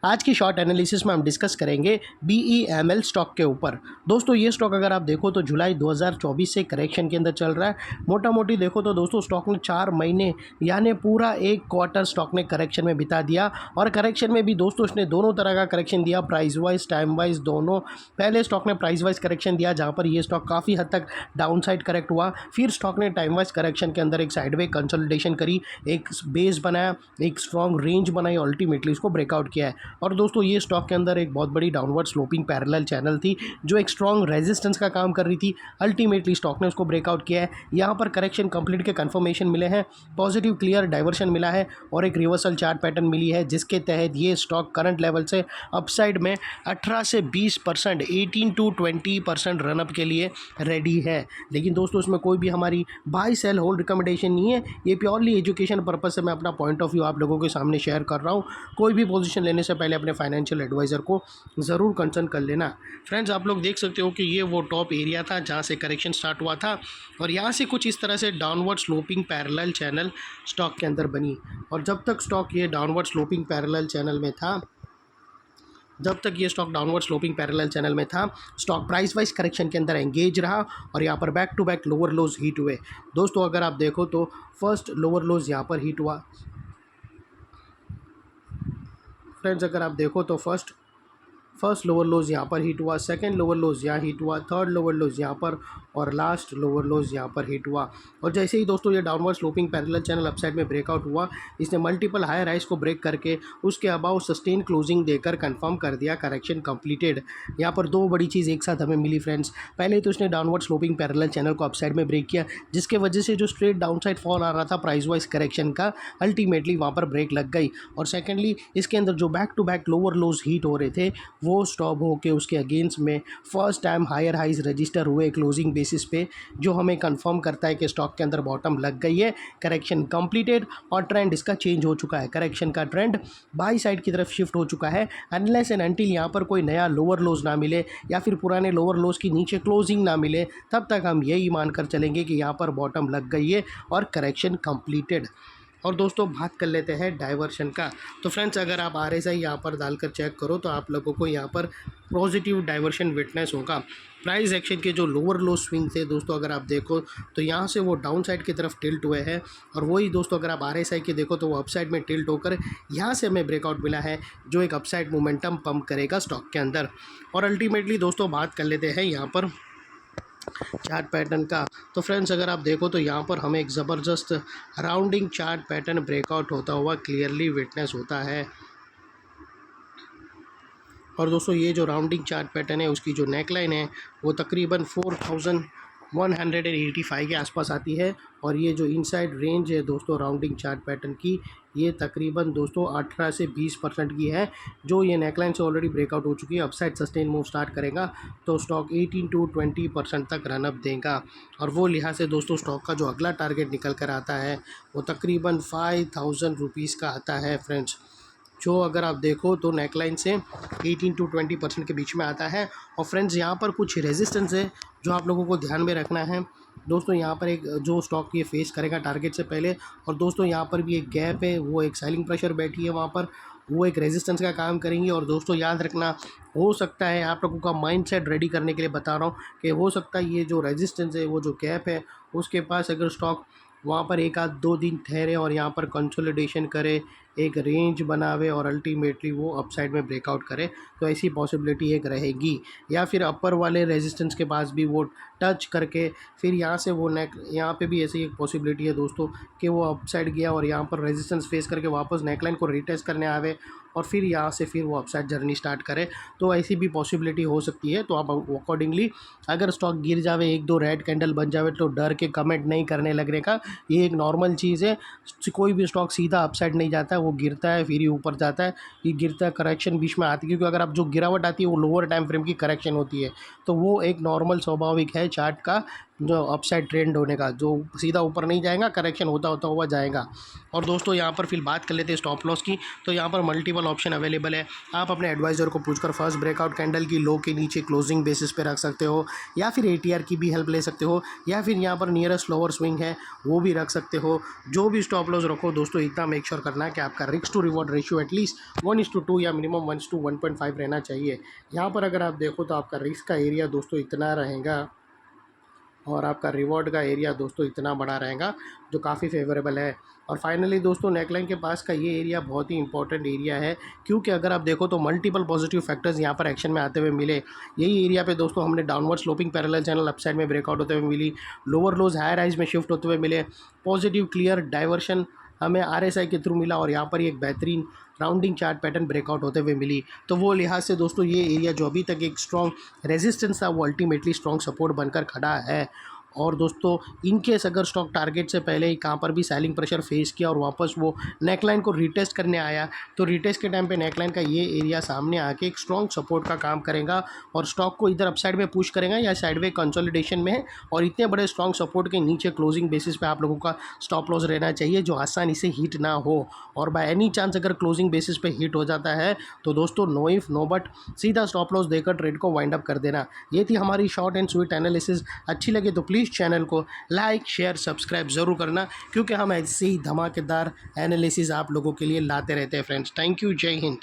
आज की short analysis में हम डिस्कस करेंगे BEML स्टॉक के ऊपर। दोस्तों ये स्टॉक अगर आप देखो तो जुलाई 2024 से करेक्शन के अंदर चल रहा है। मोटा मोटी देखो तो दोस्तों स्टॉक ने 4 महीने यानी पूरा एक क्वार्टर स्टॉक ने करेक्शन में बिता दिया और करेक्शन में भी दोस्तों इसने दोनों तरह का करेक्शन दिया, प्राइस वाइज टाइम वाइज दोनों। पहले स्टॉक ने प्राइस वाइज करेक्शन दिया जहाँ पर ये स्टॉक काफ़ी हद तक डाउन साइड करेक्ट हुआ, फिर स्टॉक ने टाइम वाइज करेक्शन के अंदर एक साइडवे कंसोलिडेशन करी, एक बेस बनाया, एक स्ट्रॉन्ग रेंज बनाई, अल्टीमेटली इसको ब्रेकआउट किया है। और दोस्तों ये स्टॉक के अंदर एक बहुत बड़ी डाउनवर्ड स्लोपिंग पैरेलल चैनल थी जो एक स्ट्रॉन्ग रेजिस्टेंस का काम कर रही थी। अल्टीमेटली स्टॉक ने उसको ब्रेकआउट किया है। यहाँ पर करेक्शन कंप्लीट के कंफर्मेशन मिले हैं, पॉजिटिव क्लियर डाइवर्शन मिला है और एक रिवर्सल चार्ट पैटर्न मिली है जिसके तहत ये स्टॉक करंट लेवल से अपसाइड में 18 से 20%, 18 to 20% रनअप के लिए रेडी है। लेकिन दोस्तों इसमें कोई भी हमारी बाय सेल होल्ड रिकमेंडेशन नहीं है, ये प्योरली एजुकेशन पर्पज से मैं अपना पॉइंट ऑफ व्यू आप लोगों के सामने शेयर कर रहा हूँ। कोई भी पोजीशन लेने से पहले अपने फाइनेंशियल एडवाइज़र को ज़रूर कंसल्ट कर लेना। फ्रेंड्स आप लोग देख सकते हो कि ये वो टॉप एरिया था जहाँ से करेक्शन स्टार्ट हुआ था और यहाँ से कुछ इस तरह से downward sloping parallel channel stock के अंदर बनी। और जब तक स्टॉक ये डाउनवर्ड स्लोपिंग पैरेलल चैनल में था, जब तक ये stock downward sloping parallel channel में था, स्टॉक प्राइस वाइज करेक्शन के अंदर एंगेज रहा और यहाँ पर back to back lower lows hit हुए। दोस्तों अगर आप देखो तो फर्स्ट लोअर लोज यहाँ पर हिट हुआ। फ्रेंड्स अगर आप देखो तो फर्स्ट लोअर लोज यहाँ पर हिट हुआ, सेकंड लोअर लोज यहाँ हिट हुआ, थर्ड लोअर लोज यहाँ पर और लास्ट लोअर लोज यहाँ पर हिट हुआ। और जैसे ही दोस्तों ये downward sloping parallel channel upside में ब्रेकआउट हुआ, इसने मल्टीपल हायर हाइज को ब्रेक करके उसके अबाउ सस्टेन क्लोजिंग देकर कंफर्म कर दिया करेक्शन कंप्लीटेड। यहाँ पर दो बड़ी चीज़ एक साथ हमें मिली फ्रेंड्स। पहले तो इसने डाउनवर्ड स्लोपिंग पैरेलल चैनल को अपसाइड में ब्रेक किया जिसके वजह से जो स्ट्रेट डाउन साइड फॉल आ रहा था प्राइस वाइज करेक्शन का, अल्टीमेटली वहाँ पर ब्रेक लग गई। और सेकेंडली इसके अंदर जो back to back lower lows hit हो रहे थे वो स्टॉप होकर उसके अगेंस्ट में first time higher highs register हुए क्लोजिंग बेसिस पे, जो हमें कंफर्म करता है कि स्टॉक के अंदर बॉटम लग गई है, करेक्शन कंप्लीटेड और ट्रेंड इसका चेंज हो चुका है। करेक्शन का ट्रेंड बाई साइड की तरफ शिफ्ट हो चुका है। अनलेस एंड अनटिल यहाँ पर कोई नया लोअर लोज ना मिले या फिर पुराने लोअर लोज की नीचे क्लोजिंग ना मिले, तब तक हम यही मानकर चलेंगे कि यहाँ पर बॉटम लग गई है और करेक्शन कंप्लीटेड। और दोस्तों बात कर लेते हैं डाइवर्शन का। तो फ्रेंड्स अगर आप RSI यहाँ पर डालकर चेक करो तो आप लोगों को यहाँ पर पॉजिटिव डाइवर्शन विटनेस होगा। प्राइस एक्शन के जो लोअर लो स्विंग थे दोस्तों अगर आप देखो तो यहाँ से वो डाउन साइड की तरफ टिल्ट हुए हैं और वही दोस्तों अगर आप RSI के देखो तो वो अपसाइड में टिल्ट होकर यहाँ से हमें ब्रेकआउट मिला है जो एक अपसाइड मोमेंटम पंप करेगा स्टॉक के अंदर। और अल्टीमेटली दोस्तों बात कर लेते हैं यहाँ पर चार्ट पैटर्न का। तो फ्रेंड्स अगर आप देखो तो यहाँ पर हमें एक ज़बरदस्त राउंडिंग चार्ट पैटर्न ब्रेकआउट होता हुआ क्लियरली विटनेस होता है। और दोस्तों ये जो राउंडिंग चार्ट पैटर्न है उसकी जो नेकलाइन है वो तकरीबन 4185 के आसपास आती है और ये जो इनसाइड रेंज है दोस्तों राउंडिंग चार्ट पैटर्न की, ये तकरीबन दोस्तों 18 से 20% की है, जो ये नेकलाइन से ऑलरेडी ब्रेकआउट हो चुकी है। अपसाइड सस्टेन मूव स्टार्ट करेगा तो स्टॉक 18 to 20% तक रनअप देगा। और वो लिहाज से दोस्तों स्टॉक का जो अगला टारगेट निकल कर आता है वो तकरीबन 5000 रुपीज़ का आता है फ्रेंड्स, जो अगर आप देखो तो नेकलाइन से 18 to 20% के बीच में आता है। और फ्रेंड्स यहाँ पर कुछ रेजिस्टेंस है जो आप लोगों को ध्यान में रखना है। दोस्तों यहाँ पर एक जो स्टॉक ये फेस करेगा टारगेट से पहले, और दोस्तों यहाँ पर भी एक गैप है, वो एक सेलिंग प्रेशर बैठी है वहाँ पर, वो एक रेजिस्टेंस का काम करेंगी। और दोस्तों याद रखना, हो सकता है आप लोगों का माइंडसेट रेडी करने के लिए बता रहा हूँ कि हो सकता है ये जो रेजिस्टेंस है, वो जो गैप है उसके पास अगर स्टॉक वहाँ पर एक आध दो दिन ठहरे और यहाँ पर कंसोलिडेशन करे, एक रेंज बनावे और अल्टीमेटली वो अपसाइड में ब्रेकआउट करे, तो ऐसी पॉसिबिलिटी एक रहेगी। या फिर अपर वाले रेजिस्टेंस के पास भी वो टच करके फिर यहाँ से वो नेक, यहाँ पे भी ऐसी एक पॉसिबिलिटी है दोस्तों कि वो अपसाइड गया और यहाँ पर रेजिस्टेंस फेस करके वापस नेकलाइन को रिटेस्ट करने आवे और फिर यहाँ से फिर वो अपसाइड जर्नी स्टार्ट करे, तो ऐसी भी पॉसिबिलिटी हो सकती है। तो आप अकॉर्डिंगली अगर स्टॉक गिर जावे, एक दो रेड कैंडल बन जावे, तो डर के कमेंट नहीं करने लगने का, ये एक नॉर्मल चीज़ है। कोई भी स्टॉक सीधा अपसाइड नहीं जाता है, वो गिरता है फिर ही ऊपर जाता है। ये गिरता है, करेक्शन बीच में आती है, क्योंकि अगर आप जो गिरावट आती है वो लोअर टाइम फ्रेम की करेक्शन होती है, तो वो एक नॉर्मल स्वाभाविक है चार्ट का जो अपसाइड ट्रेंड होने का, जो सीधा ऊपर नहीं जाएगा, करेक्शन होता होता हुआ जाएगा। और दोस्तों यहाँ पर फिर बात कर लेते हैं स्टॉप लॉस की। तो यहाँ पर मल्टीपल ऑप्शन अवेलेबल है। आप अपने एडवाइज़र को पूछकर फर्स्ट ब्रेकआउट कैंडल की लो के नीचे क्लोजिंग बेसिस पे रख सकते हो, या फिर एटीआर की भी हेल्प ले सकते हो, या फिर यहाँ पर नियरेस्ट लोअर स्विंग है वो भी रख सकते हो। जो भी स्टॉप लॉस रखो दोस्तों, इतना मेक श्योर करना है कि आपका risk to reward ratio at least 1:2 या मिनिमम 1:1.5 रहना चाहिए। यहाँ पर अगर आप देखो तो आपका रिस्क का एरिया दोस्तों इतना रहेगा और आपका रिवॉर्ड का एरिया दोस्तों इतना बड़ा रहेगा, जो काफ़ी फेवरेबल है। और फाइनली दोस्तों नेकलाइन के पास का ये एरिया बहुत ही इंपॉर्टेंट एरिया है, क्योंकि अगर आप देखो तो मल्टीपल पॉजिटिव फैक्टर्स यहाँ पर एक्शन में आते हुए मिले। यही एरिया पे दोस्तों हमने downward sloping parallel channel upside में ब्रेकआउट होते हुए मिली, लोअर लोज हायर हाइज में शिफ्ट होते हुए मिले, पॉजिटिव क्लियर डाइवर्शन हमें आरएसआई के थ्रू मिला, और यहाँ पर एक बेहतरीन राउंडिंग चार्ट पैटर्न ब्रेकआउट होते हुए मिली। तो वो लिहाज से दोस्तों ये एरिया जो अभी तक एक स्ट्रॉन्ग रेजिस्टेंस था, वो अल्टीमेटली स्ट्रॉन्ग सपोर्ट बनकर खड़ा है। और दोस्तों इनकेस अगर स्टॉक टारगेट से पहले ही कहाँ पर भी सेलिंग प्रेशर फेस किया और वापस वो नेकलाइन को रीटेस्ट करने आया, तो रीटेस्ट के टाइम पे नेकलाइन का ये एरिया सामने आके एक स्ट्रॉन्ग सपोर्ट का काम करेगा और स्टॉक को इधर अपसाइड में पुश करेगा या साइडवे कंसोलिडेशन में है। और इतने बड़े स्ट्रॉन्ग सपोर्ट के नीचे क्लोजिंग बेसिस पे आप लोगों का स्टॉप लॉस रहना चाहिए, जो आसानी से हिट ना हो। और बाय एनी चांस अगर क्लोजिंग बेसिस पे हिट हो जाता है तो दोस्तों नो इफ नो बट सीधा स्टॉप लॉस देकर ट्रेड को वाइंड अप कर देना। ये थी हमारी शॉर्ट एंड स्वीट एनालिसिस। अच्छी लगे तो प्लीज़ चैनल को लाइक शेयर सब्सक्राइब ज़रूर करना, क्योंकि हम ऐसे ही धमाकेदार एनालिसिस आप लोगों के लिए लाते रहते हैं फ्रेंड्स। थैंक यू, जय हिंद।